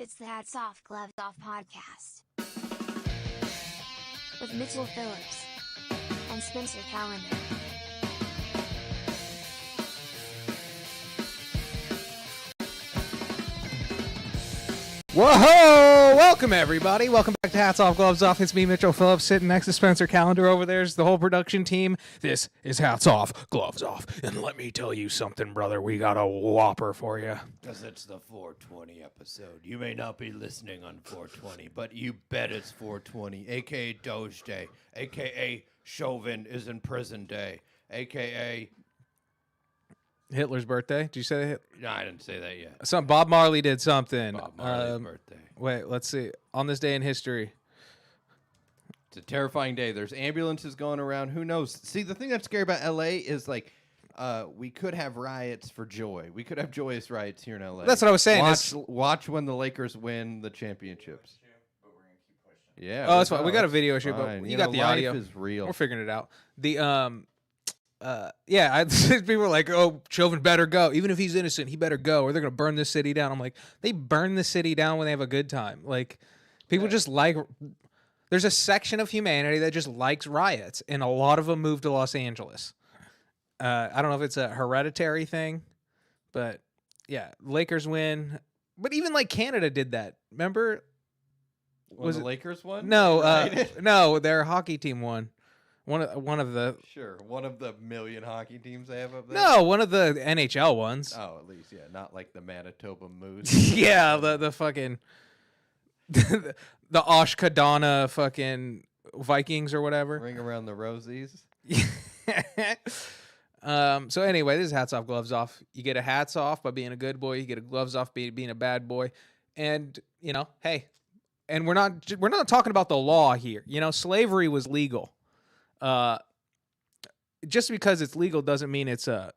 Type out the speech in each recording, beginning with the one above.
It's the Hats Off Gloves Off podcast with Mitchell Phillips and Spencer Calendar. Whoa! Welcome everybody. Welcome back to Hats Off Gloves Off. It's me, Mitchell Phillips, sitting next to Spencer Calendar over there's the whole production team. This is Hats Off Gloves Off. And let me tell you something, brother. We got a whopper for you. Because it's the 420 episode. You may not be listening on 420, but you bet it's 420, a.k.a. Doge Day, a.k.a. Chauvin is in prison day, a.k.a. Hitler's birthday. Did you say that? No, I didn't say that yet. Bob Marley did something. Bob Marley's birthday. Wait, let's see. On this day in history. It's a terrifying day. There's ambulances going around. Who knows? See, the thing that's scary about L.A. is, like, we could have riots for joy. We could have joyous riots here in L.A. That's what I was saying. Watch when the Lakers win the championships. Yeah. Oh, that's fine. We got a video shoot, but fine. you got the life audio. is real. We're figuring it out. People are like, oh, Chauvin better go. Even if he's innocent, he better go, or they're going to burn this city down. I'm like, they burn the city down when they have a good time. Like, people just like, there's a section of humanity that just likes riots, and a lot of them move to Los Angeles. I don't know if it's a hereditary thing, but yeah, Lakers win. But even like Canada did that. Remember? Was the Lakers won? No, no, their hockey team won. One of the one of the million hockey teams they have up there. No, one of the NHL ones. Oh, at least not like the Manitoba Moose. Yeah, the fucking the Oshkodana fucking Vikings or whatever. Ring around the rosies. So anyway, this is Hats Off Gloves Off. You get a hats off by being a good boy. You get a gloves off by being a bad boy. And hey, and we're not talking about the law here. Slavery was legal. Just because it's legal doesn't mean it's a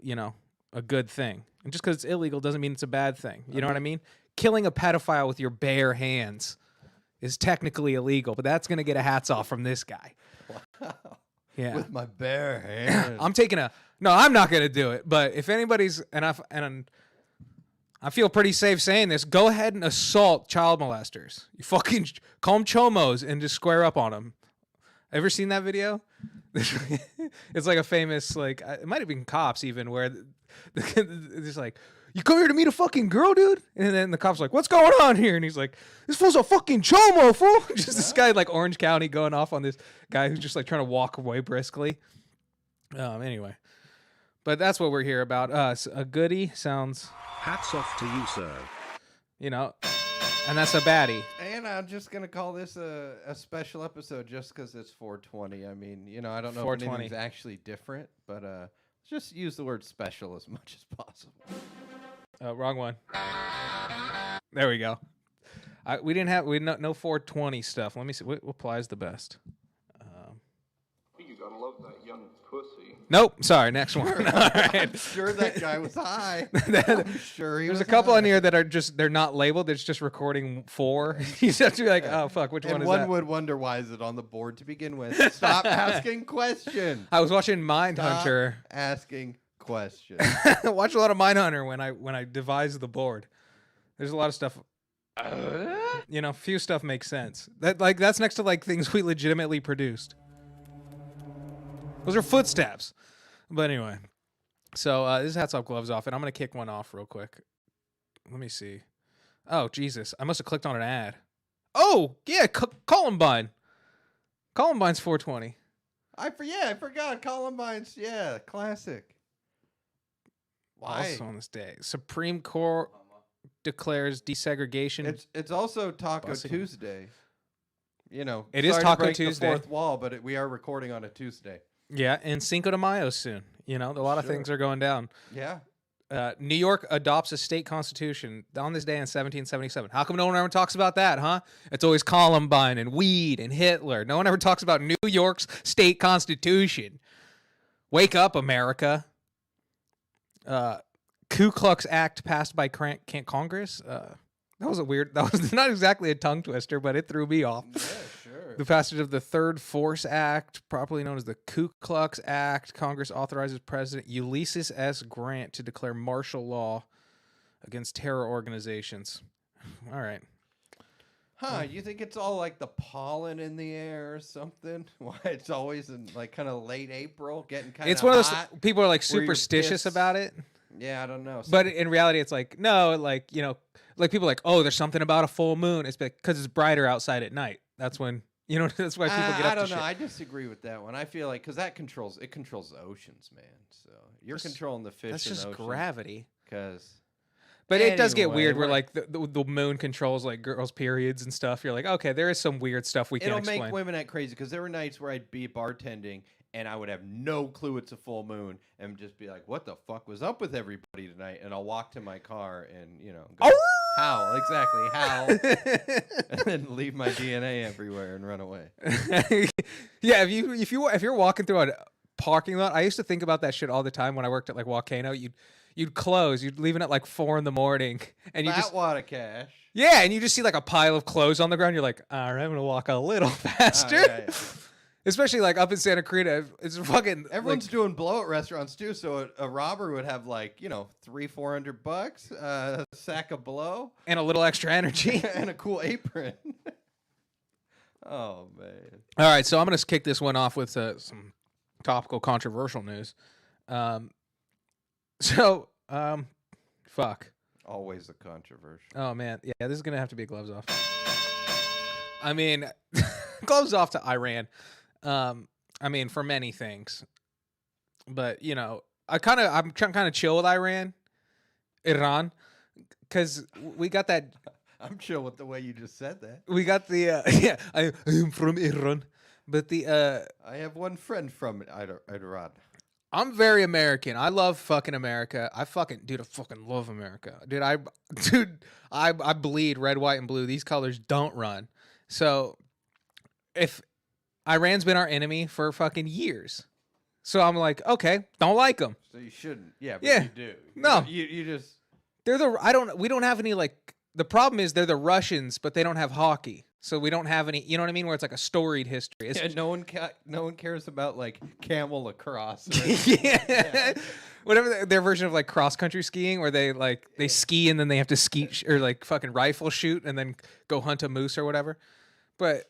good thing. And just because it's illegal doesn't mean it's a bad thing. You know what I mean? Killing a pedophile with your bare hands is technically illegal, but that's going to get a hats off from this guy. Wow. Yeah. With my bare hands. I'm not going to do it, but if anybody's, and I feel pretty safe saying this, go ahead and assault child molesters. You fucking call them chomos and just square up on them. Ever seen that video? It's like a famous, like, it might have been Cops even, where it's like, you come here to meet a fucking girl, dude? And then the cop's like, what's going on here? And he's like, this fool's a fucking chomo, fool. Just this guy, like, Orange County going off on this guy who's just, like, trying to walk away briskly. Anyway. But that's what we're here about. A goodie sounds... Hats off to you, sir. And that's a baddie. And I'm just going to call this a special episode just because it's 420. I mean, I don't know if anything's actually different, but just use the word special as much as possible. Wrong one. There we go. We no 420 stuff. Let me see. What applies the best? You gotta love that young pussy. Nope. Sorry. Next one. All right. I'm sure that guy was high. I'm sure he was There's a couple high. on here that are they're not labeled. It's just recording 4. He's actually like, oh, fuck, which one is that? And one would wonder, why is it on the board to begin with? Stop asking questions. I was watching Mindhunter. Asking questions. I watch a lot of Mindhunter when I devise the board. There's a lot of stuff. Few stuff makes sense. That's next to like things we legitimately produced. Those are footsteps. But anyway. So this is Hats Off Gloves Off, and I'm going to kick one off real quick. Let me see. Oh, Jesus. I must have clicked on an ad. Oh, yeah, Columbine. Columbine's 420. I forgot. Columbine's, classic. Why? Also on this day. Supreme Court declares desegregation. It's also Taco Tuesday. It is sorry Taco to break Tuesday. The fourth wall, but we are recording on a Tuesday. Yeah, and Cinco de Mayo soon. A lot of things are going down. Yeah. New York adopts a state constitution on this day in 1777. How come no one ever talks about that, huh? It's always Columbine and weed and Hitler. No one ever talks about New York's state constitution. Wake up, America. Ku Klux Act passed by Congress. That was not exactly a tongue twister, but it threw me off. Yeah, sure. The passage of the Third Force Act, properly known as the Ku Klux Act. Congress authorizes President Ulysses S. Grant to declare martial law against terror organizations. All right. Huh, you think it's all like the pollen in the air or something? Why it's always in like kind of late April, getting kind of It's one of hot? those people are like where your superstitious piss- about it. Yeah, I don't know. But in reality, it's like, no, like, like people are like, oh, there's something about a full moon. It's because it's brighter outside at night. That's when, that's why people get up I don't to know. shit. I disagree with that one. I feel like because it controls the oceans, man. So you're controlling the fish. That's in just the ocean gravity. Because But it does get Anyway, weird where we're- like the moon controls like girls' periods and stuff. You're like, okay, there is some weird stuff we can't it'll explain. make women act crazy. Because there were nights where I'd be bartending and I would have no clue it's a full moon and just be like, "What the fuck was up with everybody tonight?" And I'll walk to my car and go, howl exactly howl, and then leave my DNA everywhere and run away. Yeah, if you're walking through a parking lot, I used to think about that shit all the time when I worked at like Volcano. You'd close, you'd leave it at like 4 a.m, and you That just wad of cash. and you just see like a pile of clothes on the ground. You're like, all right, I'm gonna walk a little faster. Yeah. Especially like up in Santa Cruz, it's fucking. Everyone's like, doing blow at restaurants too, so a robber would have like $300-400, a sack of blow, and a little extra energy. and a cool apron. Oh man! All right, so I'm gonna kick this one off with some topical, controversial news. Fuck. Always a controversial. Oh man, yeah, this is gonna have to be gloves off. I mean, gloves off to Iran. I mean, for many things, but I'm kind of chill with Iran, because we got that. I'm chill with the way you just said that. We got the I am from Iran, but I have one friend from Iran. I'm very American. I love fucking America. I fucking love America. I bleed red, white, and blue. These colors don't run. So if Iran's been our enemy for fucking years, so I'm like, okay, don't like them. So you shouldn't. Yeah, but Yeah. you do. No. You just. We don't have any like, the problem is they're the Russians, but they don't have hockey. So we don't have any, you know what I mean? Where it's like a storied history. It's Yeah, no one cares about like camel lacrosse. yeah. Whatever their version of like cross country skiing, where they ski and then they have to ski or like fucking rifle shoot and then go hunt a moose or whatever. But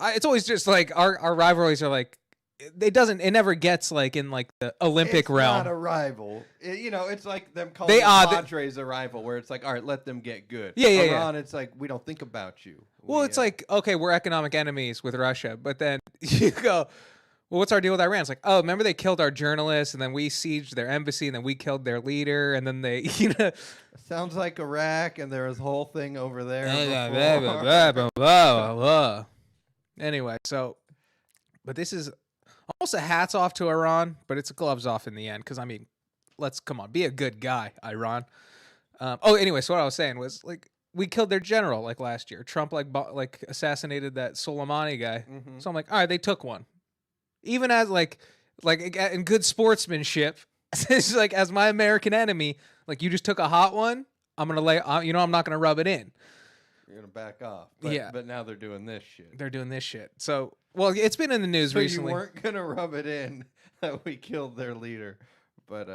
it's always just like our rivalries are like, it never gets like in like the Olympic It's realm. not a rival. It's like them calling They the are Padres a rival, where it's like, all right, let them get good. Yeah. Iran, it's like, we don't think about you. Well, it's like, okay, we're economic enemies with Russia, but then you go, well, what's our deal with Iran? It's like, oh, remember they killed our journalists, and then we sieged their embassy, and then we killed their leader, and then they, sounds like Iraq, and there was a whole thing over there. Anyway, but this is almost a hats off to Iran, but it's a gloves off in the end, because I mean, come on, be a good guy, Iran. Anyway, so what I was saying was like, we killed their general like last year. Trump like assassinated that Soleimani guy. Mhm. So I'm like, all right, they took one. Even as like in good sportsmanship, it's like, as my American enemy, like, you just took a hot one. I'm gonna I'm not gonna rub it in. You're gonna back off. But, Yeah. But now they're doing this shit. They're doing this shit. So, well, it's been in the news So recently. you weren't gonna rub it in that we killed their leader, but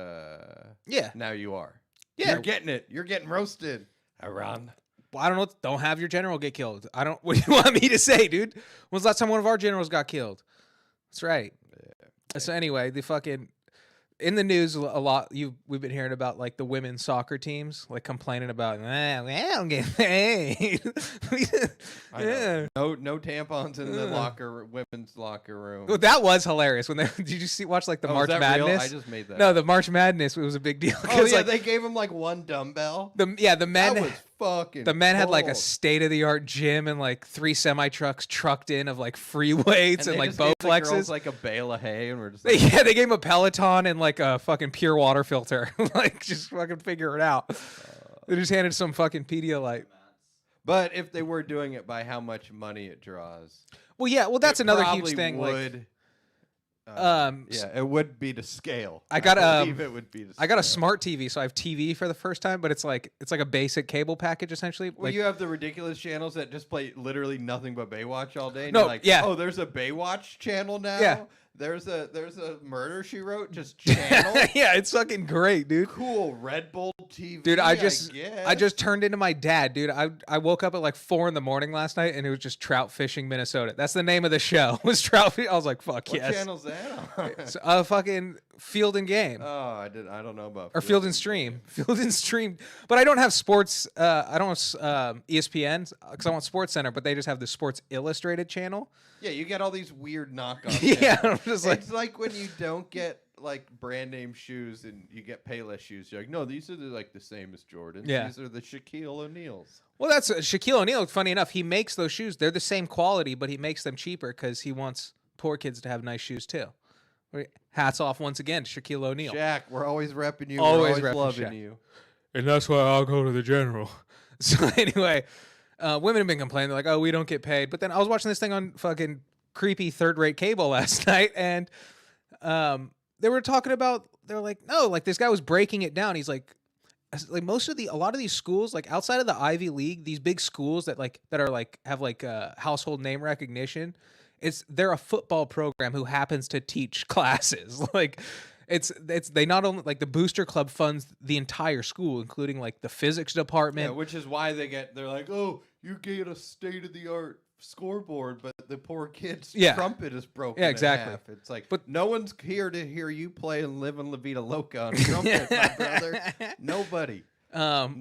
Yeah. now you are. Yeah. You're getting it. You're getting roasted, Iran. Well, I don't know. Don't have your general get killed. I don't. What do you want me to say, dude? When's the last time one of our generals got killed? That's right. So anyway, the fucking in the news a lot. We've been hearing about like the women's soccer teams like complaining about, I don't get paid. I know. No tampons in the women's locker room. Well, that was hilarious. When did you watch like the Oh, March is that real? Madness? I just made that. No, up. the March Madness. It was a big deal. Oh 'cause, yeah, like, they gave him like one dumbbell. the men That was fucking. the men had like a cold. state of the art gym and like 3 semi trucks trucked in of like free weights and they like just gave the girls, Bowflexes. like a bale of hay, and we're just like, They gave him a Peloton and like a fucking pure water filter. Like, just fucking figure it out. They just handed some fucking Pedialyte. But if they were doing it by how much money it draws, Well, yeah. Well, that's it another huge probably thing. Like, Would, s- yeah, it would be to scale. I got, believe it would be. To I got a scale. smart TV, so I have TV for the first time, but it's like a basic cable package essentially. Well, Like, you have the ridiculous channels that just play literally nothing but Baywatch all day. And No, you're like, yeah. Oh, there's a Baywatch channel now. Yeah. There's a Murder, She Wrote just channel. Yeah, it's fucking great, dude. Cool. Red Bull TV. Dude, I just guess. turned into my dad, dude. I woke up at like 4 a.m. last night, and it was just Trout Fishing Minnesota. That's the name of the show. Was Trout Fishing? I was like, fuck What yes. channel's that on? So, fucking Field and Game. Oh, I don't know about. Or Field and Stream. Field and Stream. But I don't have sports. I don't have ESPN because I want Sports Center, but they just have the Sports Illustrated channel. Yeah, you get all these weird knockoffs. Yeah, I'm just like, it's like when you don't get like brand name shoes and you get Payless shoes. You're like, no, these are like the same as Jordan's. Yeah. These are the Shaquille O'Neals. well, that's Shaquille O'Neal. Funny enough, he makes those shoes. They're the same quality, but he makes them cheaper because he wants poor kids to have nice shoes too. Hats off once again to Shaquille O'Neal. Shaq, we're always repping you. Always we're repping always loving Shaq. you. And that's why I'll go to the general. So anyway, women have been complaining. They're like, oh, we don't get paid. But then I was watching this thing on fucking creepy third-rate cable last night, and they were talking about, they were like, no, like this guy was breaking it down. He's like a lot of these schools, like outside of the Ivy League, these big schools that are like have like household name recognition, they're a football program who happens to teach classes. Like they not only like the booster club funds the entire school, including like the physics department. Yeah, which is why they're like, oh, you get a state of the art scoreboard, but the poor kid's trumpet is broken. Yeah, exactly. In half. It's like, but no one's here to hear you play and live in La Vida Loca on trumpet, my brother. Nobody.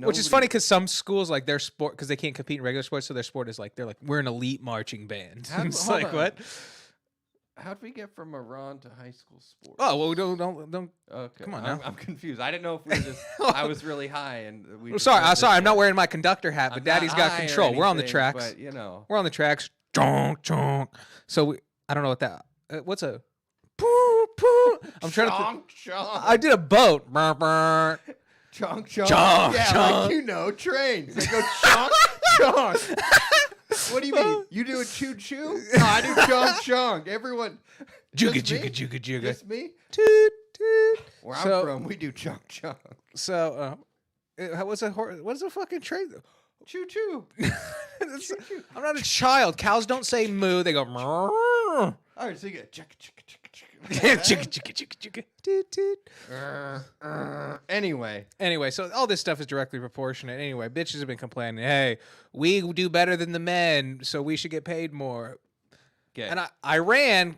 Which is funny because some schools like their sport, because they can't compete in regular sports, so their sport is like they're like, we're an elite marching band. It's like on. what? How'd we get from Iran to high school sports? Oh well, don't. Okay, Come on I'm, now. I'm confused. I didn't know if we were just. I was really high, and we. Well, just sorry, went this I'm not way. wearing my conductor hat, but I'm Daddy's not got high or control. We're on the anything, tracks. but, you know. We're on the tracks. Chonk chonk. So I don't know what that. What's a? Poo poo. I'm trying to. Chonk, chonk. I did a boat. Brr, brr. Chonk, chonk. Chonk, Yeah, chonk. like trains. They go chonk, chonk. What do you mean? You do a choo choo? No, I do chonk, chonk. Everyone. Jugga Just me? jugga jugga jugga. Just me? Toot toot. Where So- I'm from, we do chonk, chonk. So what's a fucking train? Choo choo. It's- I'm not a child. Cows don't say moo. They go. Moo. All right, so you get chicka, chicka, chicka, Chicka, chicka, chicka, chicka. Toot, toot. chicka. Anyway. Anyway, so all this stuff is directly proportionate. Anyway, bitches have been complaining. Hey, we do better than the men, so we should get paid more. Okay. And Iran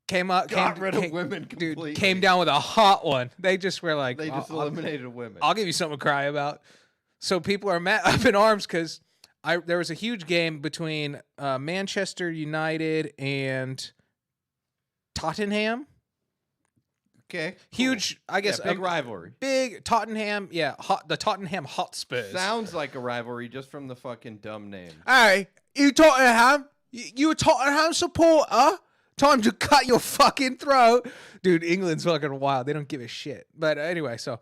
Got rid of women dude, completely. came down with a hot one. They just were like, They just I'll- eliminated women. I'll give you something to cry about. So people are up in arms because there was a huge game between Manchester United and Tottenham. Okay. Huge, I guess, Yeah, big rivalry. big Tottenham. Yeah, the Tottenham Hotspurs. Sounds like a rivalry just from the fucking dumb name. Hey, you Tottenham? You a Tottenham supporter? Time to cut your fucking throat. Dude, England's fucking wild. They don't give a shit. But anyway, so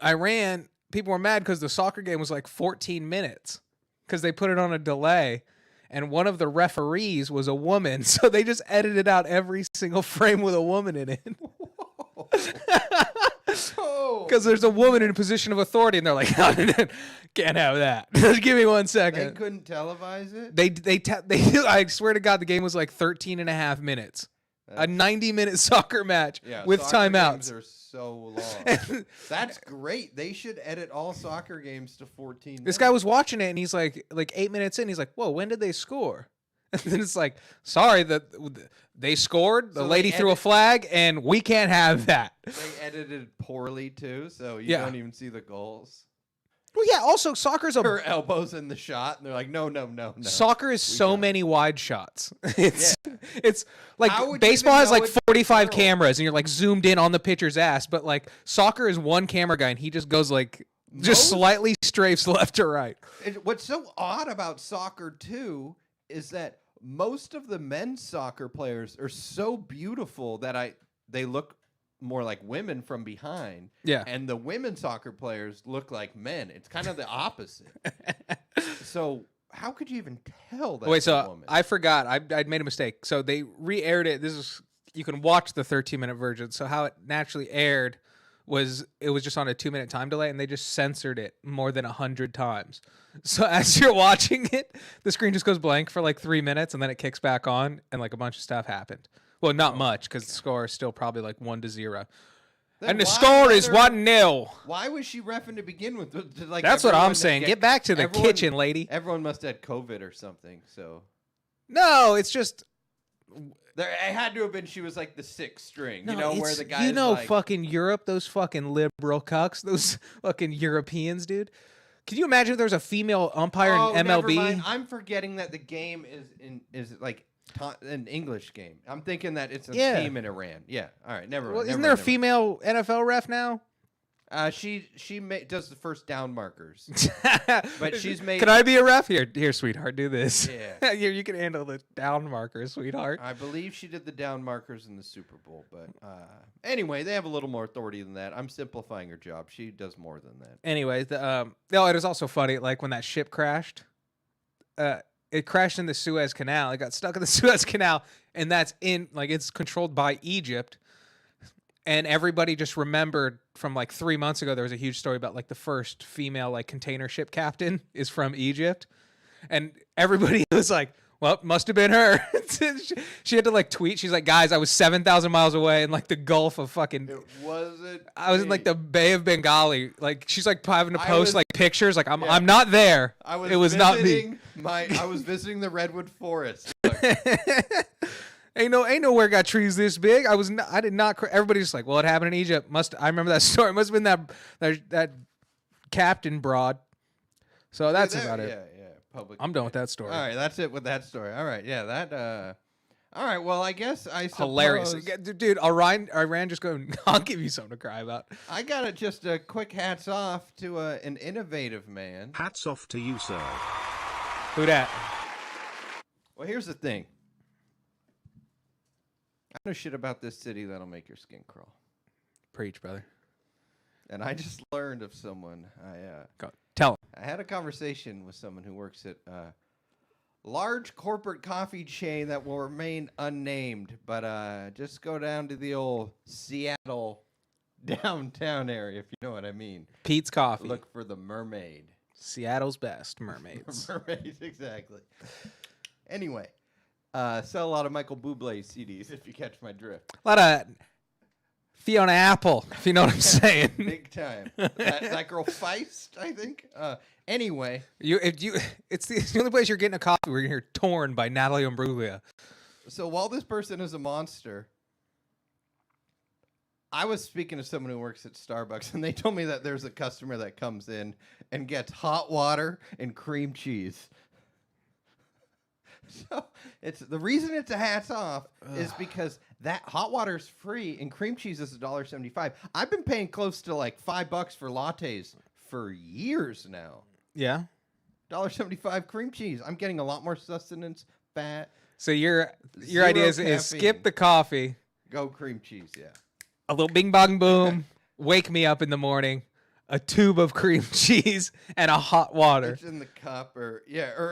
Iran, people were mad because the soccer game was like 14 minutes because they put it on a delay. And one of the referees was a woman. So they just edited out every single frame with a woman in it. Oh, Because there's a woman in a position of authority, and they're like, can't have that. Just give me 1 they second. couldn't televise it? They I swear to God, the game was like 13 and a half minutes. A 90-minute soccer match with soccer timeouts. games are so long. That's great. They should edit all soccer games to 14 minutes. This guy was watching it, and he's like 8 minutes in, he's like, whoa, when did they score? And then it's like, sorry, they scored, the So lady they threw a flag, and we can't have that. They edited poorly, too, so you Yeah. don't even see the goals. Well, yeah, also, soccer's Her elbows in the shot, and they're like, no. Soccer is so got it. many wide shots. It's like How would you baseball even has know like it's 45 girl? cameras, and you're like zoomed in on the pitcher's ass. But like soccer is one camera guy, and he just goes like just Most- slightly strafes left to right. What's so odd about soccer, too, is that most of the men's soccer players are so beautiful that they look more like women from behind. Yeah. And the women soccer players look like men. It's kind of the opposite. So how could you even tell that? Wait, a so woman? I forgot. I'd made a mistake. So they re-aired it. You can watch the 13-minute version. So how it naturally aired it was just on a 2-minute time delay, and they just censored it more than 100 times. So as you're watching it, the screen just goes blank for like 3 minutes, and then it kicks back on, and like a bunch of stuff happened. Well, not much, because the score is still probably like 1-0. Then And the why score let is her- 1-0. Why was she reffing to begin with? Like That's what I'm everyone saying. Get back to the kitchen, lady. Everyone must have had COVID or something. So No, it's just there, it had to have been. She was like the sixth string. no, You know where it's- the guy. Like, fucking Europe, those fucking liberal cucks, those fucking Europeans, dude. Can you imagine if there was a female umpire in never MLB? mind. I'm forgetting that the game is like an English game. I'm thinking that it's a team in Iran. Yeah. All right. Never mind. Well, never isn't mind, there a never mind. female NFL ref now? She does the first down markers. But she's made. Can I be a ref? Here, sweetheart, do this. Yeah. you can handle the down markers, sweetheart. I believe she did the down markers in the Super Bowl, but anyway, they have a little more authority than that. I'm simplifying her job. She does more than that. Anyway, no, it was also funny. Like when that ship crashed, it crashed in the Suez Canal. It got stuck in the Suez Canal, and it's controlled by Egypt. And everybody just remembered from like 3 months ago, there was a huge story about like the first female like container ship captain is from Egypt. And everybody was like, well, must have been her. She had to like tweet. She's like, guys, I was 7,000 miles away in like the Gulf of fucking. It wasn't. I was in like the Bay of Bengali. Like she's like having to I post was- like pictures. Like I'm not there. It was not me. I was visiting the redwood forest. Ain't nowhere got trees this big. I did not. Everybody's just like, well, it happened in Egypt. I remember that story. It must have been that captain broad. So that's about it. Yeah. Public. I'm done with that story. All right, that's it with that story. All right, yeah, that. All right, well, I guess I suppose. Hilarious, dude. Iran just going. I'll give you something to cry about. I got it. Just a quick hats off to an innovative man. Hats off to you, sir. Who dat? Well, here's the thing. I know shit about this city that'll make your skin crawl. Preach, brother. And I just learned of someone. Go tell him. I had a conversation with someone who works at a large corporate coffee chain that will remain unnamed, but just go down to the old Seattle downtown area, if you know what I mean. Pete's Coffee. Look for the Mermaid. Seattle's best mermaids. Mermaids, exactly. Anyway, sell a lot of Michael Bublé CDs, if you catch my drift. A lot of Fiona Apple, if you know what I'm saying. Big time. that girl Feist, I think. Anyway. It's the only place you're getting a copy where you're hear Torn by Natalie Imbruglia. So while this person is a monster, I was speaking to someone who works at Starbucks, and they told me that there's a customer that comes in and gets hot water and cream cheese. So it's the reason it's a hats off is because that hot water is free and cream cheese is $1.75. I've been paying close to like $5 for lattes for years now. Yeah. $1.75 cream cheese. I'm getting a lot more sustenance, fat. So your Zero idea is caffeine. skip the coffee, Go cream cheese, yeah. a little bing bong boom, wake me up in the morning, a tube of cream cheese, and a hot water. It's in the cup, or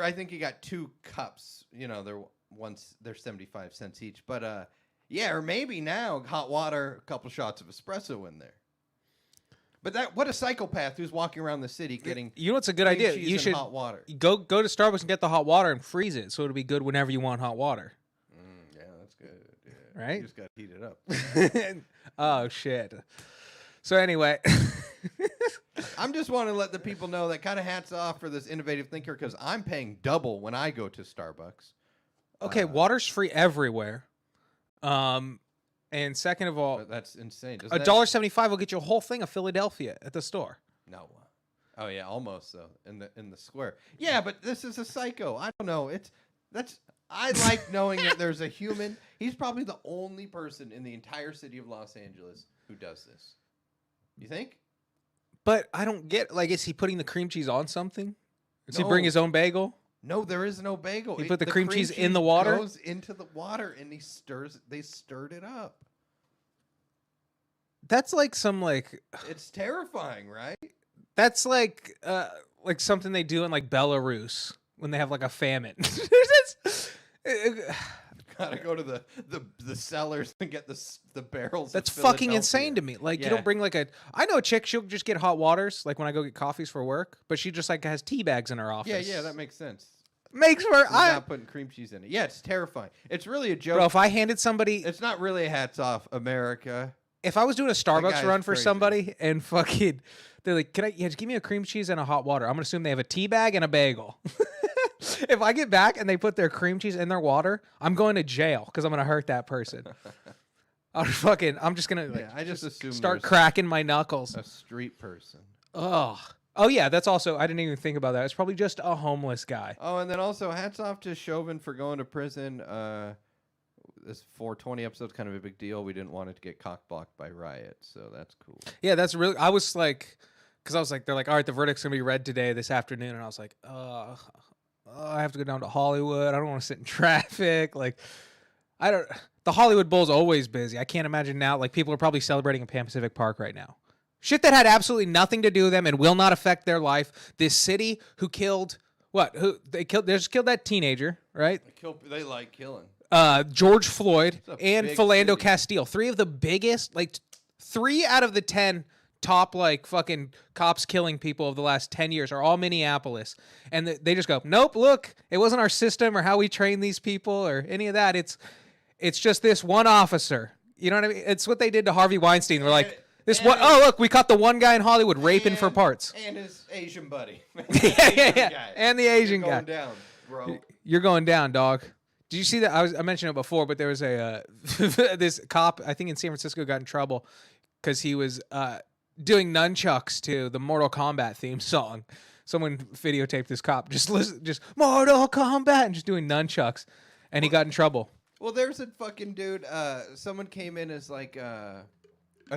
I think you got 2 cups. You know, they're 75 cents each, but or maybe now hot water, a couple shots of espresso in there. But what a psychopath who's walking around the city getting. You know what's a good cream idea? cheese You and should hot water. go to Starbucks and get the hot water and freeze it, so it'll be good whenever you want hot water. Yeah, that's good. Yeah. Right? You just got to heat it up. Oh shit. So anyway, I'm just want to let the people know that kind of hats off for this innovative thinker because I'm paying double when I go to Starbucks. okay, water's free everywhere. And second of all, But that's insane. Doesn't that- $1.75 will get you a whole thing of Philadelphia at the store. No. Oh yeah, almost though in the square. Yeah, but this is a psycho. I don't know. I like knowing that there's a human. He's probably the only person in the entire city of Los Angeles who does this. You think? But I don't get, like, is he putting the cream cheese on something? Does he No. bring his own bagel? No, there is no bagel. He put the cream cheese in the water? Goes into the water and they stirred it up. That's like some like It's terrifying, right? that's like something they do in like Belarus when they have like a famine. Gotta go to the cellars and get the barrels. That's of fucking Philadelphia. insane to me. Like, you Yeah. don't bring like I know a chick, she'll just get hot waters, like when I go get coffees for work, but she just like has tea bags in her office. Yeah, that makes sense. makes her, She's not putting cream cheese in it. Yeah, it's terrifying. It's really a joke. bro, if I handed somebody, It's not really a hats off, America. if I was doing a Starbucks guy's run for crazy. somebody and fucking, they're like, just give me a cream cheese and a hot water. I'm going to assume they have a tea bag and a bagel. If I get back and they put their cream cheese in their water, I'm going to jail because I'm going to hurt that person. I'm just going to I just assume start there's cracking my knuckles. a street person. Oh, yeah, that's also, I didn't even think about that. It's probably just a homeless guy. Oh, and then also hats off to Chauvin for going to prison. This 420 episode's kind of a big deal. We didn't want it to get cock-blocked by Riot, so that's cool. Yeah, that's really, I was like, because I was like, they're like, all right, the verdict's going to be read today, this afternoon. And I was like, I have to go down to Hollywood. I don't want to sit in traffic. Like, the Hollywood Bowl's always busy. I can't imagine now, like, people are probably celebrating in Pan Pacific Park right now. Shit that had absolutely nothing to do with them and will not affect their life. This city who killed, they just killed that teenager, right? They like killing. George Floyd It's a and big Philando city. Castile. 3 of the biggest, like 3 out of the 10 top like fucking cops killing people of the last 10 years are all Minneapolis. And they just go, nope, look, it wasn't our system or how we train these people or any of that. It's just this one officer. You know what I mean? It's what they did to Harvey Weinstein. We're like, look, we caught the one guy in Hollywood raping for parts. And his Asian buddy. Yeah. And the Asian guy. Going down, bro. You're going down, dog. Did you see that? I mentioned it before, but there was a this cop, I think in San Francisco, got in trouble because he was doing nunchucks to the Mortal Kombat theme song. Someone videotaped this cop just Mortal Kombat and just doing nunchucks, and he got in trouble. Well, there's a fucking dude. Someone came in as like a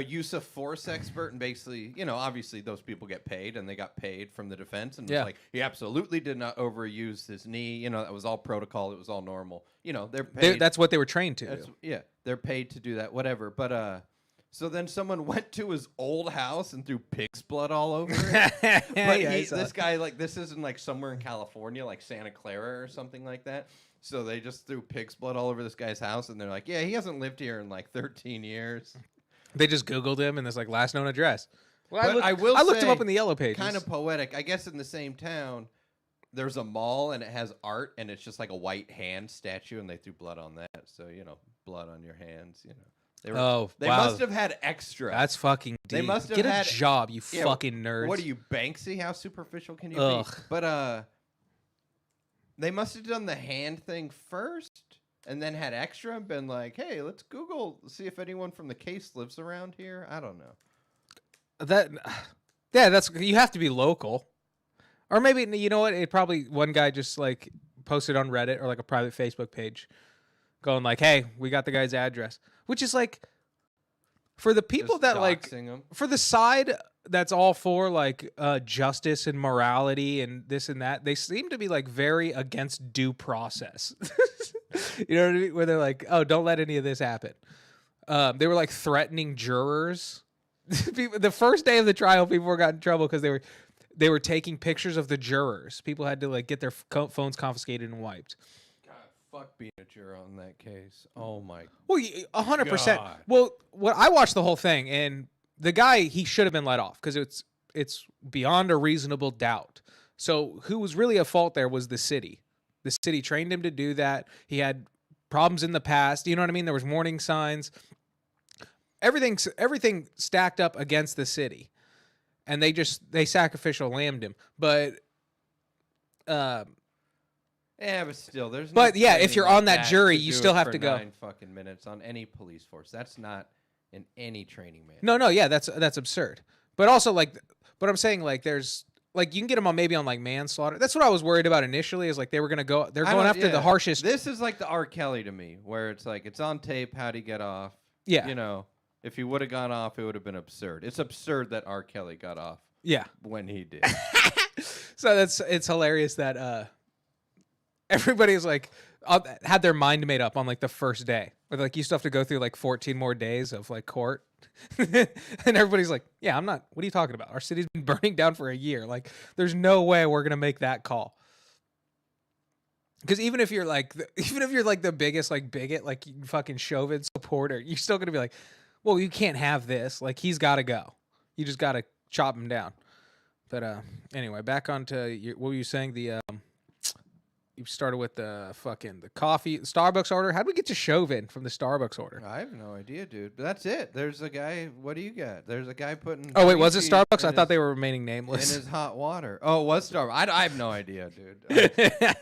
use of force expert, and basically, obviously those people get paid, and they got paid from the defense, and Yeah. was like, he absolutely did not overuse his knee. That was all protocol. It was all normal. They're paid. That's what they were trained to do. Yeah, they're paid to do that. Whatever. But so then someone went to his old house and threw pig's blood all over it. But this guy, like, this isn't like somewhere in California, like Santa Clara or something like that. So they just threw pig's blood all over this guy's house, and they're like, yeah, he hasn't lived here in like 13 years. They just Googled him, and there's like last known address. Well, But I looked him say, up in the yellow pages. Kind of poetic. I guess in the same town, there's a mall, and it has art, and it's just like a white hand statue, and they threw blood on that. So, blood on your hands, They wow. must have had extra. That's fucking deep. They must have Get had- a job, you Yeah, fucking nerds. What are you, Banksy? How superficial can you Ugh. be? But they must have done the hand thing first, and then had extra and been like, hey, let's Google, see if anyone from the case lives around here. I don't know. That's you have to be local, or maybe you know what? It probably one guy just like posted on Reddit or like a private Facebook page, going like, "Hey, we got the guy's address," which is like for the people Just that like doxing 'em. for the side that's all for like justice and morality and this and that. They seem to be like very against due process. You know what I mean? Where they're like, "Oh, don't let any of this happen." They were like threatening jurors. The first day of the trial, people got in trouble because they were taking pictures of the jurors. People had to like get their phones confiscated and wiped. God, fuck being a juror on that case. Oh my. Well, 100%. God. Well, I watched the whole thing, and the guy, he should have been let off because it's beyond a reasonable doubt. So who was really at fault there was the city. The city trained him to do that. He had problems in the past. You know what I mean? There was warning signs. Everything stacked up against the city, and they sacrificial lambed him. But Yeah, but still, there's. But no yeah, if training you're like on that jury, to you do still it have for to go 9 fucking minutes on any police force. That's not in any training manual. no, yeah, that's absurd. But also but I'm saying like there's like you can get them on maybe on like manslaughter. That's what I was worried about initially. Is like they're going after the harshest. This is like the R. Kelly to me, where it's like it's on tape. How'd he get off? Yeah. If he would have gone off, it would have been absurd. It's absurd that R. Kelly got off Yeah. when he did. So it's hilarious that everybody's like had their mind made up on like the first day. But like you still have to go through like 14 more days of like court. And everybody's like, "Yeah, I'm not. What are you talking about? Our city's been burning down for a year. Like there's no way we're going to make that call." Because even if you're like the biggest like bigot, like fucking Chauvin supporter, you're still gonna be like, well, you can't have this. Like he's got to go. You just got to chop him down. But anyway, back onto what were you saying? You started with the coffee Starbucks order. How did we get to Chauvin from the Starbucks order? I have no idea, dude. But that's it. There's a guy. What do you got? There's a guy putting. Oh wait, was it Twinkies Starbucks? I in thought his- they were remaining nameless. in his hot water. Oh, it was Starbucks. I have no idea, dude.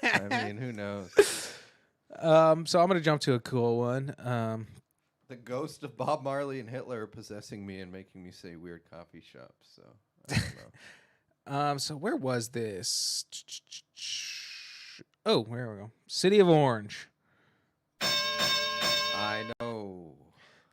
I mean, who knows? So I'm gonna jump to a cool one. The ghost of Bob Marley and Hitler are possessing me and making me say weird coffee shops. So I don't know. So where was this? Oh, where we go? City of Orange. I know.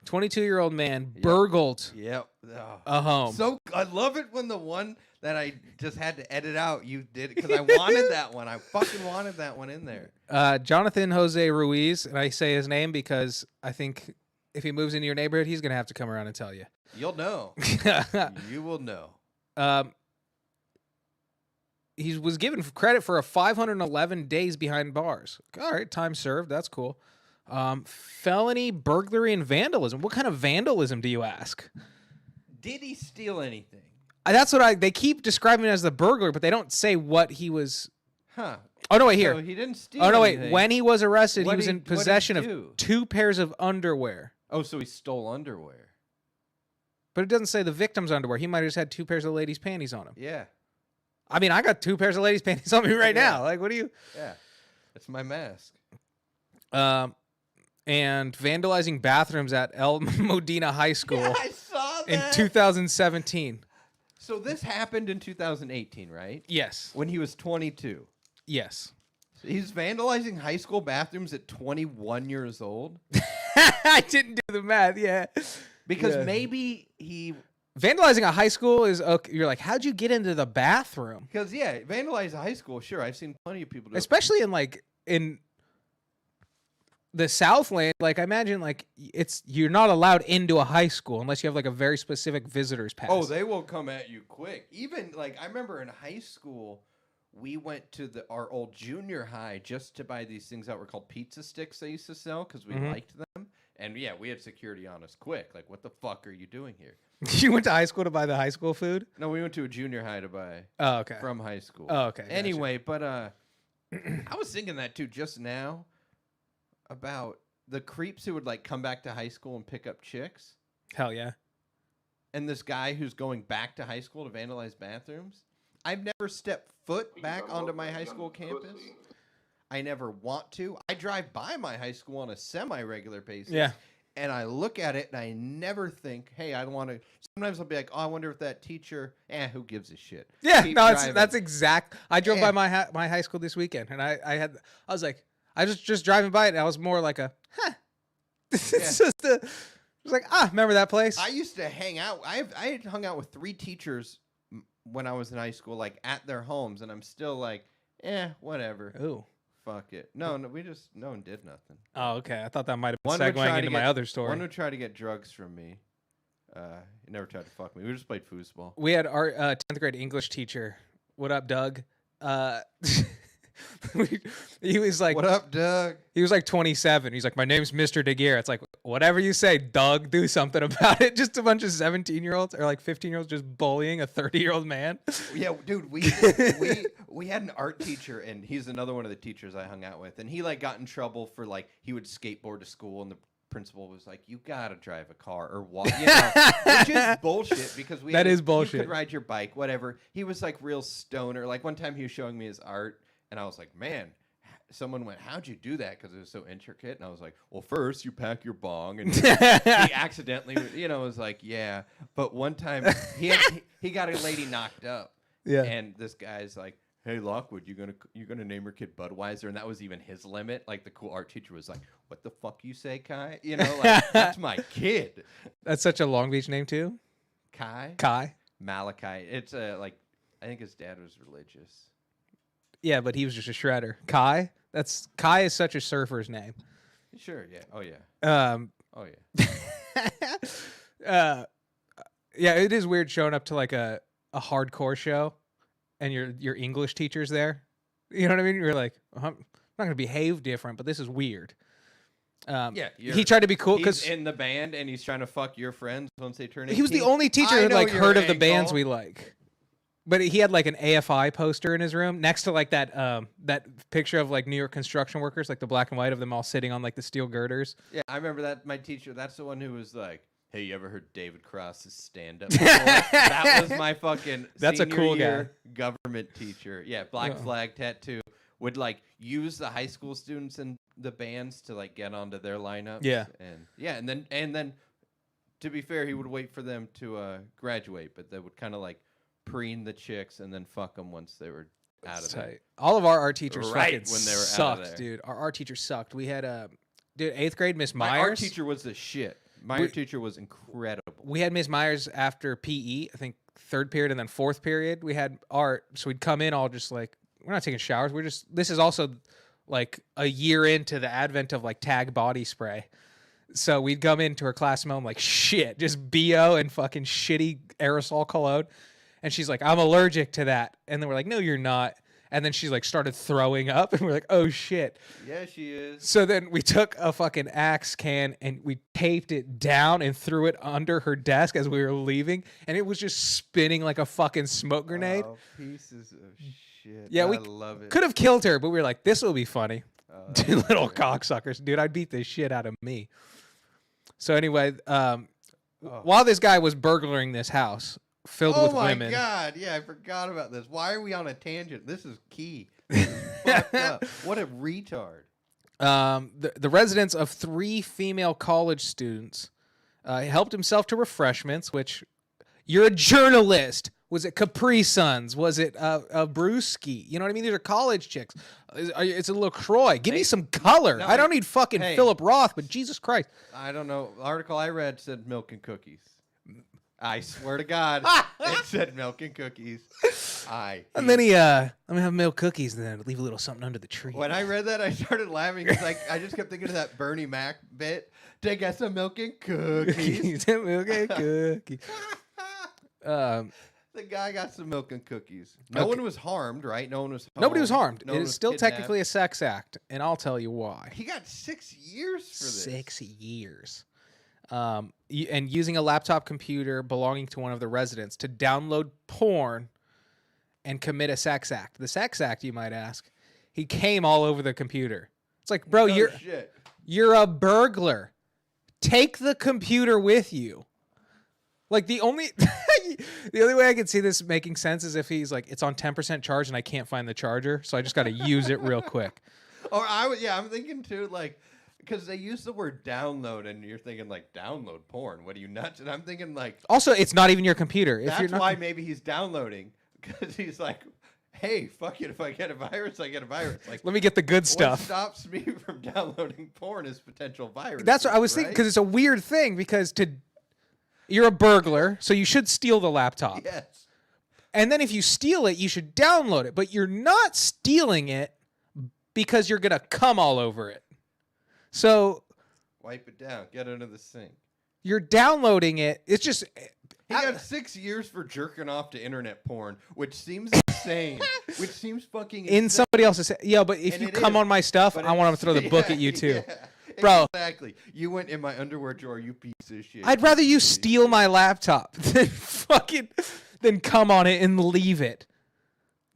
22-year-old man burgled Yep. Oh. a home. So I love it when the one that I just had to edit out, you did it because I wanted that one. I fucking wanted that one in there. Jonathan Jose Ruiz, and I say his name because I think if he moves into your neighborhood, he's gonna have to come around and tell you. You'll know. You will know. He was given credit for a 511 days behind bars. All right, time served. That's cool. Felony burglary and vandalism. What kind of vandalism do you ask? Did he steal anything? That's what they keep describing it as the burglar, but they don't say what he was. Huh. Oh no, wait here. So he didn't steal Oh no, wait. anything. When he was arrested, he What'd was he- in what'd he possession of do? 2 pairs of underwear. Oh, so he stole underwear. But it doesn't say the victim's underwear. He might have just had 2 pairs of ladies' panties on him. Yeah. I mean, I got 2 pairs of ladies' panties on me right Yeah. now. Like, what do you? Yeah. That's my mask. And vandalizing bathrooms at El Modena High School Yeah, I saw in that. 2017. So this happened in 2018, right? Yes. When he was 22. Yes. So he's vandalizing high school bathrooms at 21 years old I didn't do the math. Yeah. because Yeah. maybe he Vandalizing a high school is okay. You're like, how'd you get into the bathroom? because vandalize a high school. Sure, I've seen plenty of people do it. Especially in the Southland. Like, I imagine like you're not allowed into a high school unless you have like a very specific visitor's pass. Oh, they will come at you quick. Even like I remember in high school, we went to our old junior high just to buy these things that were called pizza sticks they used to sell because we liked them. And yeah, we had security on us quick. Like, what the fuck are you doing here? You went to high school to buy the high school food? No, we went to a junior high to buy Oh, okay. from high school. Oh, okay, gotcha. Anyway, but I was thinking that too just now about the creeps who would like come back to high school and pick up chicks, Hell yeah. and this guy who's going back to high school to vandalize bathrooms. I've never stepped foot back onto my high school campus. I never want to. I drive by my high school on a semi-regular basis. Yeah. And I look at it and I never think, hey, I want to. Sometimes I'll be like, oh, I wonder if that teacher, who gives a shit? Yeah, Keep no, driving. that's exact. I drove Yeah. by my high school this weekend, and I was like, I was just driving by it, and I was more like a, huh. It's just a, I was like, remember that place? I used to hang out. I had hung out with 3 teachers when I was in high school, like at their homes, and I'm still like, whatever. Ooh. Fuck it. No, no one did nothing. Oh, okay. I thought that might have One been would try segueing to into my get- other story. One would try to get drugs from me. He never tried to fuck me. We just played foosball. We had our 10th grade English teacher. What up, Doug? He was like, What up, Doug? he was like 27. He's like, my name's Mr. DeGear. It's like, whatever you say, Doug, do something about it. Just a bunch of 17-year-olds or like 15-year-olds just bullying a 30-year-old man. Yeah, dude, we had an art teacher, and he's another one of the teachers I hung out with, and he like got in trouble for like he would skateboard to school, and the principal was like, "You gotta drive a car or walk," which is bullshit because That is bullshit. You could ride your bike, whatever. He was like real stoner. Like one time he was showing me his art, and I was like, "Man." Someone went, "How'd you do that?" Because it was so intricate, and I was like, "Well, first you pack your bong," and he accidentally, was like, "Yeah." But one time he got a lady knocked up, Yeah. and this guy's like, "Hey, Lockwood, you gonna name your kid Budweiser?" And that was even his limit. Like the cool art teacher was like, "What the fuck you say, Kai?" Like that's my kid, That's such a Long Beach name too. Kai Kai. Malachi. It's like I think his dad was religious. Yeah, but he was just a shredder. Kai. Kai is such a surfer's name. Sure, yeah, oh yeah, oh yeah. Yeah, it is weird showing up to like a hardcore show and your English teacher's there. You know what I mean? You're like, I'm not gonna behave different, but this is weird. Yeah, he tried to be cool he's because in the band and he's trying to fuck your friends once they turn 18. he was the only teacher I who know like your heard of the ankle. bands we like. But he had like an AFI poster in his room next to like that picture of like New York construction workers, like the black and white of them all sitting on like the steel girders. Yeah, I remember that. My teacher, that's the one who was like, "Hey, you ever heard David Cross's stand-up?" before?" That was my fucking. That's a senior cool year government teacher. Yeah, black flag tattoo. Would like use the high school students in the bands to like get onto their lineups. Yeah, and then, to be fair, he would wait for them to graduate, but they would kind of like preen the chicks and then fuck them once they were out of there. All of our art teachers Right fucking when they were sucked, out of there. dude. Our art teachers sucked. We had dude, 8th grade Miss Myers. My art teacher was the shit. My art teacher was incredible. We had Miss Myers after PE, I think 3rd period and then 4th period. We had art, so we'd come in all just like, we're not taking showers. This is also like a year into the advent of like Tag body spray. So we'd come into her class smelling like shit, just BO and fucking shitty aerosol cologne. And she's like, I'm allergic to that. And then we're like, no, you're not. And then she like started throwing up and we're like, oh shit. Yeah, she is. So then we took a fucking Axe can and we taped it down and threw it under her desk as we were leaving. And it was just spinning like a fucking smoke grenade. Oh, pieces of shit. Yeah, we love it. could have killed her, but we were like, this will be funny. Oh, Dude, little cocksuckers. Dude, I'd beat the shit out of me. So anyway, while this guy was burglaring this house filled with women. Oh my God. Yeah, I forgot about this. Why are we on a tangent? This is key. This is fucked up. What a retard. The residence of 3 female college students helped himself to refreshments, which you're a journalist. Was it Capri Suns? Was it a Brewski? You know what I mean? These are college chicks. It's a LaCroix. Give me some color. No, I don't need fucking Philip Roth, but Jesus Christ. I don't know. The article I read said milk and cookies. I swear to God, it said milk and cookies. And then he, let me have milk cookies and then leave a little something under the tree. When I read that, I started laughing because I just kept thinking of that Bernie Mac bit. To get some milk and cookies. Milk and cookies. The guy got some milk and cookies. No one was harmed, right? No one was harmed. Nobody was harmed. No It one is was still kidnapped. technically a sex act, and I'll tell you why. He got 6 years for this. 6 years. And using a laptop computer belonging to one of the residents to download porn and commit a sex act. The sex act, you might ask. He came all over the computer. It's like, bro, No shit. you're a burglar. Take the computer with you. Like the only way I could see this making sense is if he's like, it's on 10% charge and I can't find the charger, so I just got to use it real quick. Or I'm thinking too, like, because they use the word download, and you're thinking like download porn. What are you nuts? And I'm thinking like, Also, it's not even your computer. If you're that's not, why maybe he's downloading, because he's like, hey, fuck it, if I get a virus, I get a virus. Like, let me get the good what stuff. stops me from downloading porn is potential viruses. That's what I was thinking, because it's a weird thing. Because you're a burglar, so you should steal the laptop. Yes. And then if you steal it, you should download it. But you're not stealing it because you're gonna come all over it. So Wipe it down. Get it under the sink. you're downloading it. It's just He got 6 years for jerking off to internet porn, which seems insane. Which seems fucking insane. in somebody else's. Yeah, but if And you it come is, on my stuff, but I want to it's- throw the book at you too. yeah, Bro. Exactly. You went in my underwear drawer, you piece of shit. I'd rather you piece of steal shit. my laptop than come on it and leave it.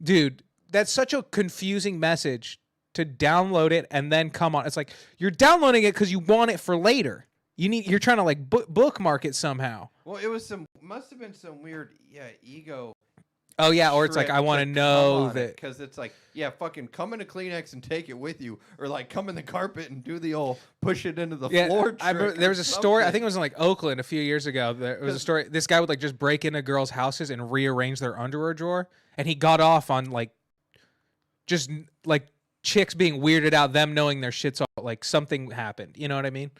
Dude, that's such a confusing message to download it and then come on. It's like you're downloading it because you want it for later. You're trying to like bookmark it somehow. Well, it was must have been some weird, ego. Oh yeah, or it's like I want to know that. Because it's like, fucking come in a Kleenex and take it with you, or like come in the carpet and do the old push it into the floor. I remember trick there or was a story. I something. think it was in like Oakland a few years ago. There was a story. This guy would like just break into girls' houses and rearrange their underwear drawer, and he got off on like just like chicks being weirded out, them knowing their shit's all like something happened. You know what I mean?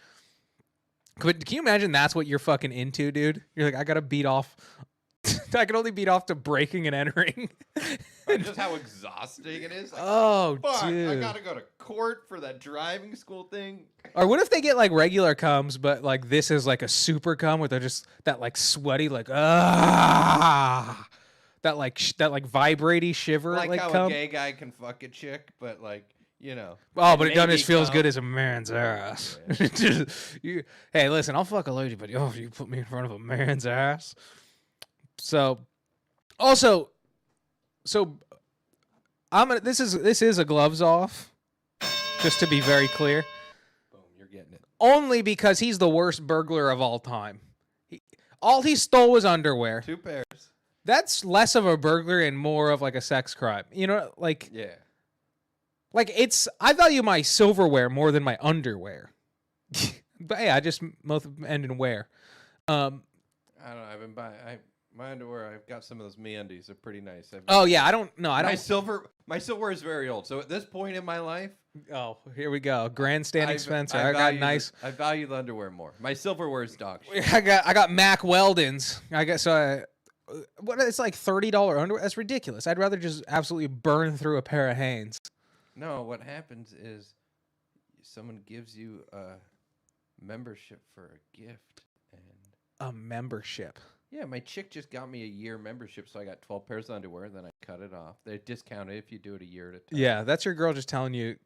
Can you imagine that's what you're fucking into, dude? You're like, I gotta beat off. I can only beat off to breaking and entering. Just how exhausting it is. Like, Oh, fuck, I dude. gotta go to court for that driving school thing. Or what if they get like regular comes, but like this is like a super cum where they're just that like sweaty, like that like vibraty shiver Like like how cum. a gay guy can fuck a chick, but like you know. Oh, but it done maybe as feels come- good as a man's ass. Hey, listen, I'll fuck a lady, but you put me in front of a man's ass. So, also, I'm gonna. This is a gloves off. Just to be very clear. Boom, you're getting it. Only because he's the worst burglar of all time. All he stole was underwear. 2 pairs. That's less of a burglary and more of like a sex crime. You know, like Yeah. I value my silverware more than my underwear. But yeah, I just both end in wear. I don't know. I've been buying my underwear. I've got some of those MeUndies. They're pretty nice. Oh yeah, I don't. My silver is very old. So at this point in my life, Oh, here we go. Grandstanding Spencer. I got value nice. I value the underwear more. My silverware is dog shit. I got Mac Weldon's. What? It's like $30 underwear. That's ridiculous. I'd rather just absolutely burn through a pair of Hanes. No, what happens is someone gives you a membership for a gift, and A membership. yeah, my chick just got me a year membership, so I got 12 pairs of underwear. Then I cut it off. They discount it if you do it a year at a time. Yeah, that's your girl just telling you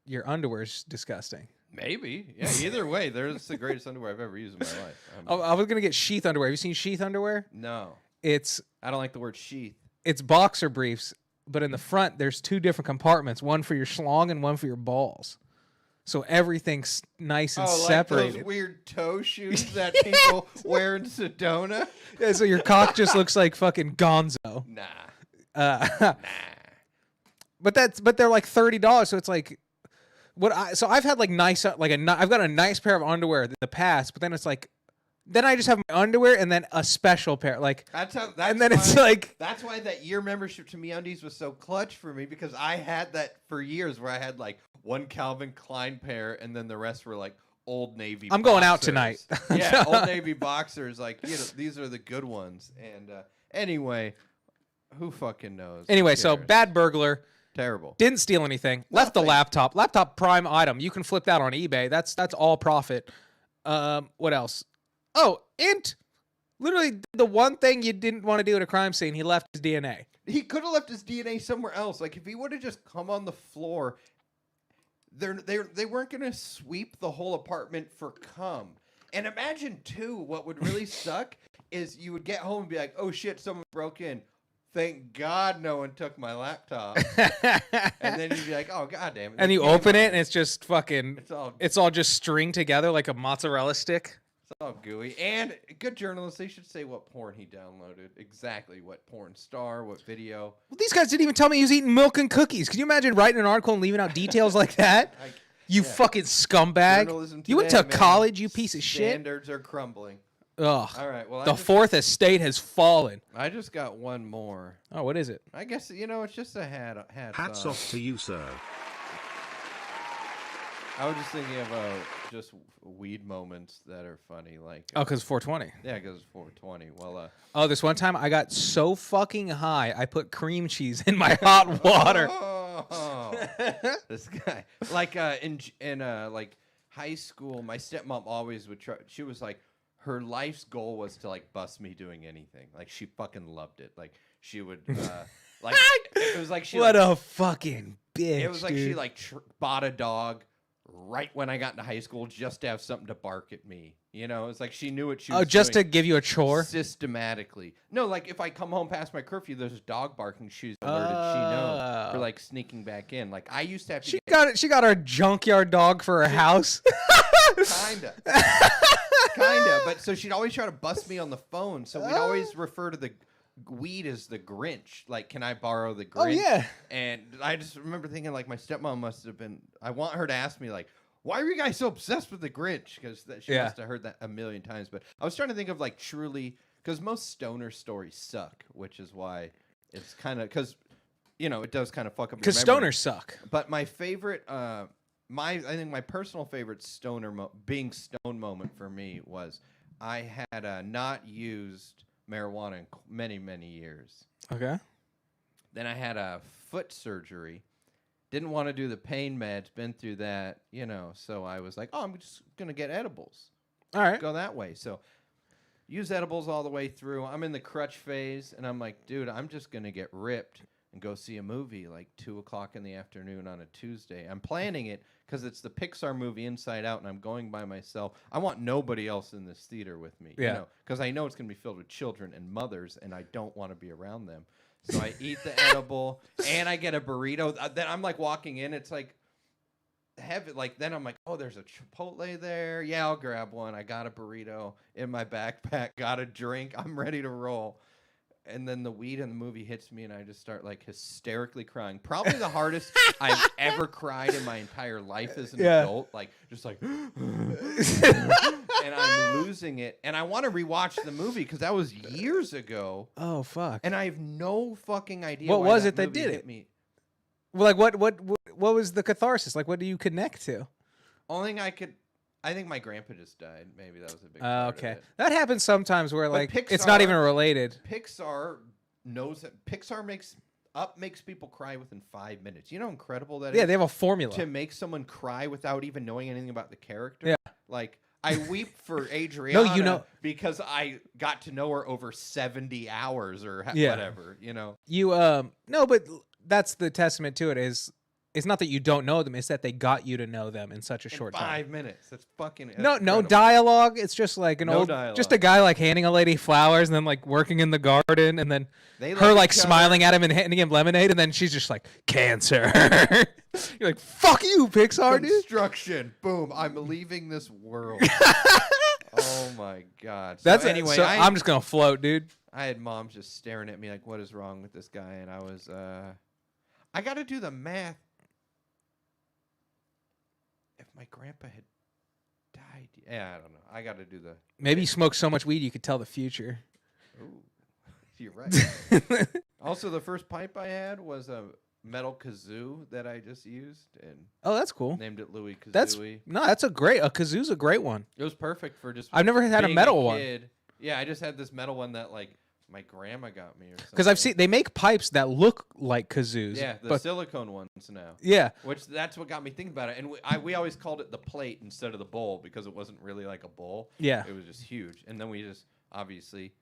your underwear's disgusting. Maybe. Yeah. Either way, there's the greatest underwear I've ever used in my life. I was gonna get sheath underwear. Have you seen sheath underwear? No, It's I don't like the word sheath. boxer briefs, but in the front there's 2 different compartments, one for your schlong and one for your balls. So everything's nice and separated. Like those weird toe shoes that people wear in Sedona. Yeah, so your cock just looks like fucking Gonzo. Nah. Nah. But they're like $30, so it's like so I've had like I've got a nice pair of underwear in the past, but then it's like then I just have my underwear and then a special pair That's why that year membership to MeUndies was so clutch for me, because I had that for years where I had like one Calvin Klein pair and then the rest were like Old Navy I'm going out boxers. tonight. Yeah, Old Navy boxers, like, you know, these are the good ones. And anyway, who fucking knows? Anyway, Who so cares? bad burglar. Terrible. Didn't steal anything. Left the laptop. Laptop prime item. You can flip that on eBay. That's all profit. What else? Oh, Int literally did the one thing you didn't want to do at a crime scene. He left his DNA. He could have left his DNA somewhere else. Like, if he would have just come on the floor, they weren't going to sweep the whole apartment for cum. And imagine, too, what would really suck is you would get home and be like, oh, shit, someone broke in. Thank God no one took my laptop. And then you'd be like, oh, God damn it. And you open it and it's just fucking, It's all all just stringed together like a mozzarella stick. It's all gooey. And good journalists, they should say what porn he downloaded. Exactly what porn star, what video. Well, these guys didn't even tell me he was eating milk and cookies. Can you imagine writing an article and leaving out details like that? You fucking scumbag. Journalism You went to today, man. college, you piece of shit. Standards are crumbling. Ugh. All right, well, The fourth estate has fallen. I just got one more. Oh, what is it? I guess, it's just a Hats off to you, sir. I was just thinking of just weed moments that are funny, like Oh, because 420. yeah, because it's 420. Well, Oh, this one time I got so fucking high, I put cream cheese in my hot water. Oh, this guy, like in like high school, my stepmom always would try. She was like, her life's goal was to like bust me doing anything. Like, she fucking loved it. Like, she would like it was like she What like, a fucking bitch. it was like dude. she like bought a dog right when I got into high school just to have something to bark at me. You know, it's like she knew what she was just to doing give you a chore. systematically. No, like if I come home past my curfew, there's a dog barking. She's alerted. She know for like sneaking back in. Like, I used to have to. She got her junkyard dog for her house. Kinda. But so she'd always try to bust me on the phone. So we'd always refer to the weed as the Grinch. Like, can I borrow the Grinch? Oh, yeah. And I just remember thinking, like, my stepmom must have been. I want her to ask me, like, why are you guys so obsessed with the Grinch? Because she must have heard that a million times. But I was trying to think of like truly, because most stoner stories suck, which is why it's kind of because it does kind of fuck up. Because your memory. stoners suck. But my favorite, I think my personal favorite being stoned moment for me was I had not used marijuana in many, many years. Okay. Then I had a foot surgery. Didn't want to do the pain meds. Been through that, So I was like, oh, I'm just gonna get edibles. All right. Go that way. So use edibles all the way through. I'm in the crutch phase, and I'm like, dude, I'm just gonna get ripped. and go see a movie like 2:00 in the afternoon on a Tuesday. I'm planning it because it's the Pixar movie Inside Out, and I'm going by myself. I want nobody else in this theater with me, Yeah. because I know it's going to be filled with children and mothers, and I don't want to be around them. So I eat the edible, and I get a burrito. Then I'm like walking in, it's like heavy. Like then I'm like, oh, there's a Chipotle there. Yeah, I'll grab one. I got a burrito in my backpack, got a drink. I'm ready to roll. And then the weed in the movie hits me, and I just start like hysterically crying. Probably the hardest I've ever cried in my entire life as an adult. Like just like, and I'm losing it. And I want to rewatch the movie because that was years ago, Oh fuck. and I have no fucking idea. What why was that it that movie did hit it? Me. Well, like what was the catharsis? Like what do you connect to? Only thing I think my grandpa just died. Maybe that was a big part of Okay. it. That happens sometimes where But like it's not Pixar- even related. Pixar knows that Pixar makes people cry within 5 minutes. You know how incredible that is? Yeah, they have a formula. To make someone cry without even knowing anything about the character. Yeah. Like I weep for Adriana know- because I got to know her over 70 hours or Yeah. whatever, You no, but that's the testament to it is it's not that you don't know them, it's that they got you to know them in such a In short 5 time. minutes. That's fucking No incredible. dialogue. It's just like No just a guy like handing a lady flowers and then like working in the garden and then They her love like each other. smiling at him and handing him lemonade and then she's just like cancer. You're like fuck you, Pixar, dude. Construction. Boom. I'm leaving this world. Oh my god. So That's anyway, So I'm just gonna float, dude. I had mom just staring at me like, what is wrong with this guy? And I was, I got to do the math. If my grandpa had died, I don't know. I got to do the, Maybe you smoke so much weed you could tell the future. ooh, you're right. Also, the first pipe I had was a metal kazoo that I just used and Oh, that's cool. named it Louis Kazooie. That's a kazoo's a great one. It was perfect for just I've never had a being metal one. kid. Yeah, I just had this metal one that like my grandma got me or something. Because I've seen they make pipes that look like kazoos. Yeah, the but silicone ones now. yeah, Which that's what got me thinking about it. And we always called it the plate instead of the bowl because it wasn't really like a bowl. yeah. It was just huge. And then we just obviously,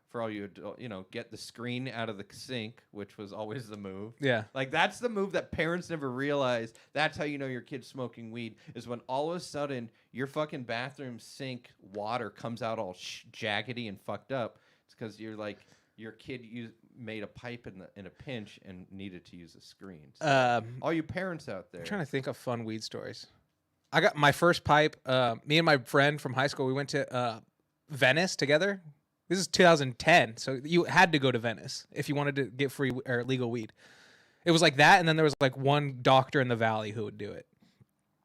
for all you adult, get the screen out of the sink, which was always the move. Yeah. Like that's the move that parents never realize. That's how you know your kid's smoking weed is when all of a sudden your fucking bathroom sink water comes out all jaggedy and fucked up. It's because you're like your kid made a pipe in a pinch and needed to use a screen. So all you parents out there. I'm trying to think of fun weed stories. I got my first pipe. Me and my friend from high school, we went to Venice together. This is 2010, so you had to go to Venice if you wanted to get free or legal weed. It was like that, and then there was like one doctor in the valley who would do it.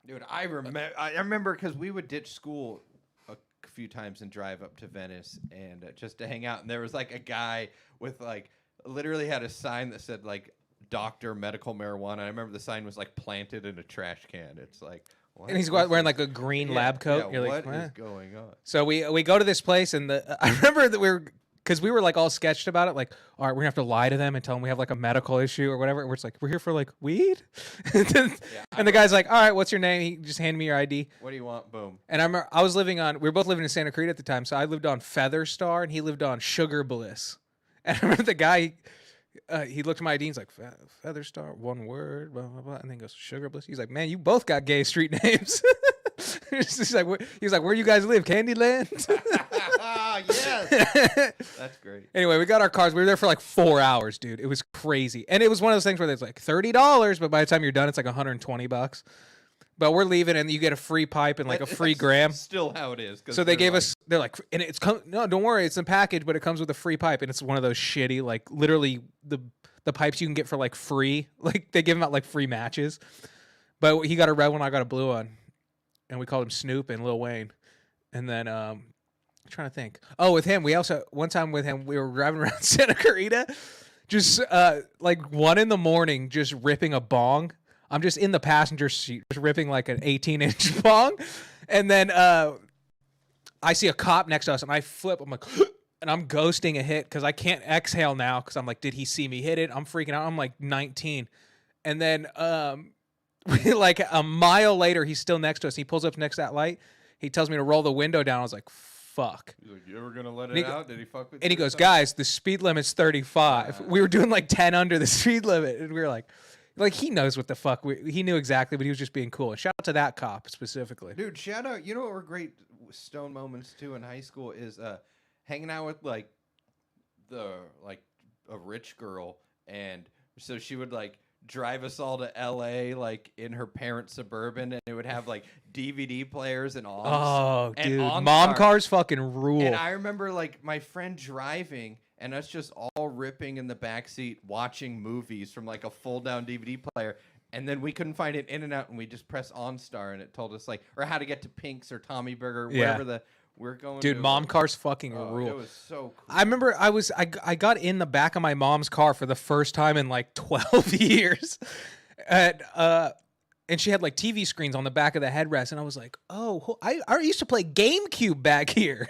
Dude, I remember because we would ditch school a few times and drive up to Venice and just to hang out. And there was like a guy with like literally had a sign that said like doctor medical marijuana. I remember the sign was like planted in a trash can. It's like, what? And he's wearing like a green lab coat. Yeah, You're what like, is "Eh." going on? So we go to this place, and I remember that because we were like all sketched about it, like, all right, we're gonna have to lie to them and tell them we have like a medical issue or whatever. And we're just like, we're here for like weed, and the guy's like, all right, what's your name? He just handed me your ID. What do you want? Boom. And I remember we were both living in Santa Cruz at the time, so I lived on Feather Star and he lived on Sugar Bliss. And I remember the guy, he looked at my ID and he's like, Feather Star, one word, blah, blah, blah. And then he goes, Sugar Bliss. He's like, man, you both got gay street names. He's like, where you guys live? Candyland? Yes. That's great. Anyway, we got our cars. We were there for like 4 hours, dude. It was crazy. And it was one of those things where it's like $30, but by the time you're done, it's like $120. But we're leaving and you get a free pipe and like a free That's gram. Still how it is. 'Cause So they gave like, us, they're like, and no, don't worry, it's in package, but it comes with a free pipe. And it's one of those shitty, like literally the pipes you can get for like free. Like they give them out like free matches. But he got a red one, I got a blue one. And we called him Snoop and Lil Wayne. And then, I'm trying to think. Oh, with him, we also, one time with him, we were driving around Santa Clarita, just like 1 a.m, just ripping a bong. I'm just in the passenger seat, just ripping like an 18-inch bong. And then I see a cop next to us and I flip. I'm like, and I'm ghosting a hit because I can't exhale now because I'm like, did he see me hit it? I'm freaking out. I'm like 19. And then like a mile later, he's still next to us. He pulls up next to that light. He tells me to roll the window down. I was like, fuck. He's like, you ever gonna let And it he- out? Did he fuck with And you he or goes, something? guys, the speed limit's 35. We were doing like 10 under the speed limit. And we were like he knows what the fuck. He knew exactly, but he was just being cool. And shout out to that cop specifically. Dude, shout out. You know what were great stone moments too in high school is hanging out with like a rich girl, and so she would like drive us all to LA like in her parents' Suburban, and it would have like DVD players and all. Oh, and dude. OnStar. Mom cars fucking rule. And I remember like my friend driving and us just all ripping in the backseat watching movies from like a fold down DVD player. And then we couldn't find it in and out, and we just pressed OnStar, and it told us like, or how to get to Pink's or Tommy Burger, Yeah. wherever we're going. Dude, to. mom cars fucking Oh, rule. it was so cool. I remember I got in the back of my mom's car for the first time in like 12 years. And she had like TV screens on the back of the headrest, and I was like, "Oh, I used to play GameCube back here."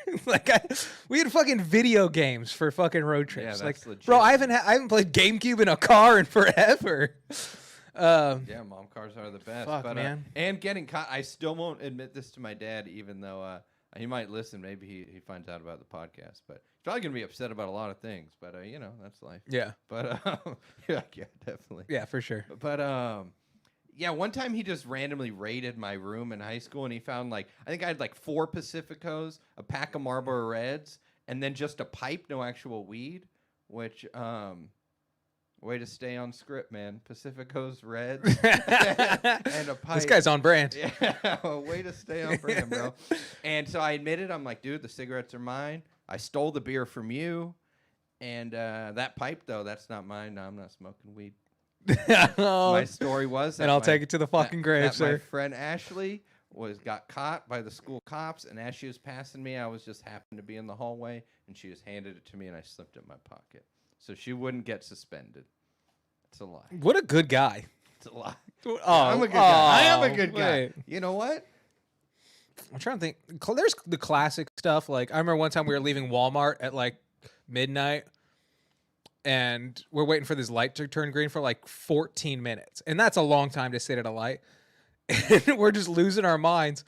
We had fucking video games for fucking road trips. Yeah, like, that's legit. bro, I haven't played GameCube in a car in forever. Yeah, mom cars are the best. Fuck, but, man. And getting caught. I still won't admit this to my dad, even though he might listen. Maybe he finds out about the podcast. But he's probably going to be upset about a lot of things. But, that's life. Yeah, But, yeah, definitely. yeah, for sure. But, yeah, one time he just randomly raided my room in high school, and he found, like, I think I had, like, 4 Pacificos, a pack of Marlboro Reds, and then just a pipe, no actual weed, which, way to stay on script, man. Pacificos, Reds, and a pipe. This guy's on brand. Yeah, way to stay on brand, bro. And so I admitted, I'm like, dude, the cigarettes are mine. I stole the beer from you. And that pipe, though, that's not mine. No, I'm not smoking weed. Oh, My story was, and I'll take it to the fucking grave, that sir. my friend Ashley got caught by the school cops, and as she was passing me, I was just happened to be in the hallway, and she just handed it to me, and I slipped it in my pocket, so she wouldn't get suspended. It's a lie. What a good guy. It's a lie. Oh, I'm a good guy. I am a good guy. wait. You know what? I'm trying to think. There's the classic stuff. Like, I remember one time we were leaving Walmart at like midnight, and we're waiting for this light to turn green for like 14 minutes. And that's a long time to sit at a light. And we're just losing our minds.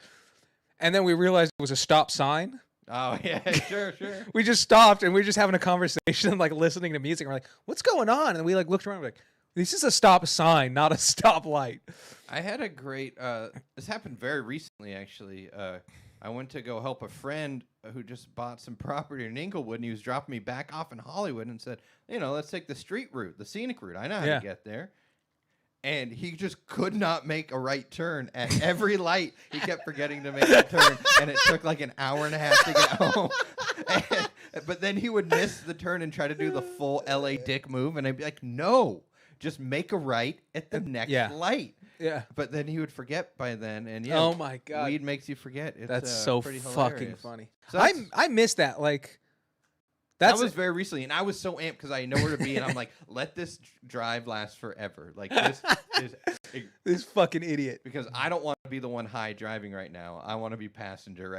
And then we realized it was a stop sign. Oh yeah, sure. We just stopped and we were just having a conversation, like listening to music. And we're like, what's going on? And we like looked around and we're like, this is a stop sign, not a stop light. I had a great. This happened very recently, actually. I went to go help a friend who just bought some property in Inglewood, and he was dropping me back off in Hollywood, and said, let's take the street route, the scenic route. I know how Yeah. to get there. And he just could not make a right turn at every light. He kept forgetting to make a turn, and it took like an hour and a half to get home. But then he would miss the turn and try to do the full LA Dick move, and I'd be like, no, just make a right at the next Yeah. light. Yeah. But then he would forget by then, and yeah, Oh my God. weed makes you forget. It's, That's so pretty fucking hilarious. funny. So that's- I miss that. Like, that that's was very recently, and I was so amped because I know where to be, and I'm like, let this drive last forever. Like this is this fucking idiot. because I don't want to be the one high driving right now. I want to be passenger right